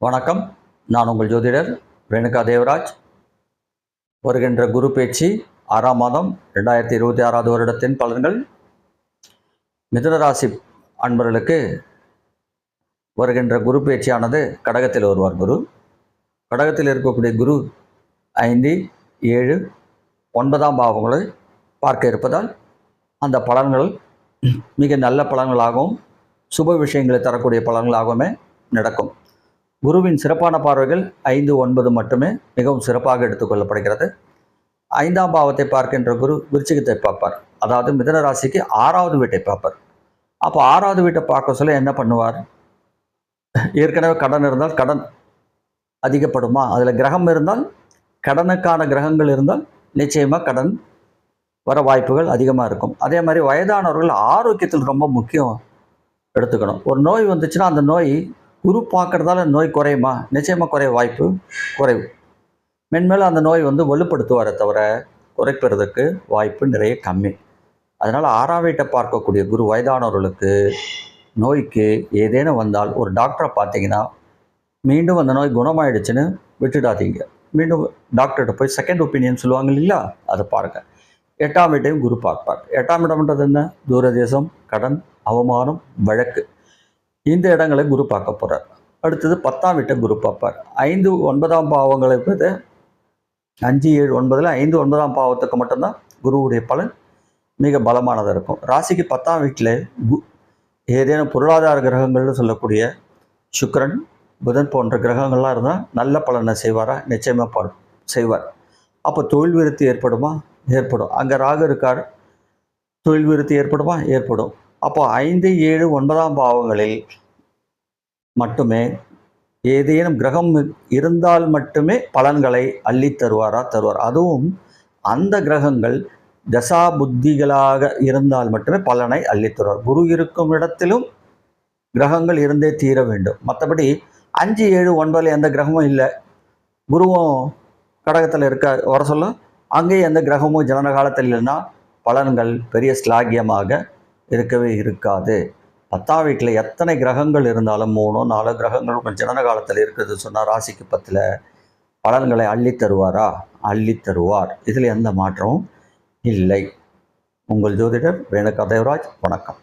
வணக்கம். நான் உங்கள் ஜோதிடர் ரேணுகா தேவராஜ். வருகின்ற குரு பேச்சு 6ஆம் மாதம் 2026வது வருடத்தின் பலன்கள். மிதுனராசி அன்பர்களுக்கு வருகின்ற குரு பேச்சியானது கடகத்தில் வருவார். கடகத்தில் இருக்கக்கூடிய குரு 5, 7, 9ஆம் பாவங்களை பார்க்க இருப்பதால் அந்த பலன்கள் மிக நல்ல பலன்களாகவும் சுப விஷயங்களை தரக்கூடிய பலன்களாகவுமே நடக்கும். குருவின் சிறப்பான பார்வைகள் 5, 9 மட்டுமே மிகவும் சிறப்பாக எடுத்துக்கொள்ளப்படுகிறது. 5ஆம் பாவத்தை பார்க்கின்ற குரு விருச்சிகத்தை பார்ப்பார். அதாவது மிதுன ராசிக்கு 6வது வீட்டை பார்ப்பார். அப்போ 6வது வீட்டை பார்க்க சொல்ல என்ன பண்ணுவார்? ஏற்கனவே கடன் இருந்தால் கடன் அதிகப்படுமா? அதில் கிரகம் இருந்தால், கடனுக்கான கிரகங்கள் இருந்தால் நிச்சயமாக கடன் வர வாய்ப்புகள் அதிகமாக இருக்கும். அதே மாதிரி வயதானவர்கள் ஆரோக்கியத்தில் ரொம்ப முக்கியம் எடுத்துக்கணும். ஒரு நோய் வந்துச்சுன்னா அந்த நோய் குரு பார்க்கறதால நோய் குறையுமா? நிச்சயமாக குறைய வாய்ப்பு குறைவு. மென்மேலும் அந்த நோய் வலுப்படுத்துவாரே தவிர குறைப்பதற்கு வாய்ப்பு நிறைய கம்மி. அதனால் 6ஆம் வீட்டை பார்க்கக்கூடிய குரு வயதானவர்களுக்கு நோய்க்கு ஏதேனும் வந்தால் ஒரு டாக்டரை பார்த்தீங்கன்னா மீண்டும் அந்த நோய் குணமாயிடுச்சுன்னு விட்டுடாதீங்க. மீண்டும் டாக்டர்கிட்ட போய் செகண்ட் ஒப்பீனியன் சொல்லுவாங்க இல்லைங்களா, அதை பாருங்கள். 8ஆம் வீட்டையும் குரு பார்ப்பார். 8ஆம் இடம்ன்றது என்ன? தூரதேசம், கடன், அவமானம், வழக்கு, இந்த இடங்களை குரு பார்க்க போகிறார். அடுத்தது 10ஆம் வீட்டை குரு பார்ப்பார். 5, 9ஆம் பாவங்களை 5, 7, 9 5, 9ஆம் பாவத்துக்கு மட்டும்தான் குருவுடைய பலன் மிக பலமானதாக இருக்கும். ராசிக்கு 10ஆம் வீட்டில் ஏதேனும் பொருளாதார கிரகங்கள்னு சொல்லக்கூடிய சுக்கிரன், புதன் போன்ற கிரகங்கள்லாம் இருந்தால் நல்ல பலனை செய்வாரா? நிச்சயமாக செய்வார். அப்போ தொழில் விருத்தி ஏற்படுமா? ஏற்படும். அங்கே ராகு இருக்கார். தொழில் விருத்தி ஏற்படுமா? ஏற்படும். அப்போ 5, 7, 9ஆம் பாவங்களில் மட்டுமே ஏதேனும் கிரகம் இருந்தால் மட்டுமே பலன்களை அள்ளி தருவார். அதுவும் அந்த கிரகங்கள் தசா புத்திகளாக இருந்தால் மட்டுமே பலனை அள்ளி தருவார். குரு இருக்கும் இடத்திலும் கிரகங்கள் இருந்தே தீர வேண்டும். மற்றபடி 5, 7, 9 எந்த கிரகமும் இல்லை, குருவும் கடகத்தில் வர சொல்ல அங்கேயும் எந்த கிரகமும் ஜனன காலத்தில் இல்லைன்னா பலன்கள் பெரிய ஸ்லாகியமாக இருக்கவே இருக்காது. 10ஆம் வீட்டில் எத்தனை கிரகங்கள் இருந்தாலும் 3, 4 கிரகங்கள் உங்கள் ஜனன காலத்தில் இருக்குது சொன்னால் ராசிக்கு 10ல் பலன்களை அள்ளி தருவாரா? அள்ளி தருவார். இதில் எந்த மாற்றமும் இல்லை. உங்கள் ஜோதிடர் ரேணுகா தேவராஜ். வணக்கம்.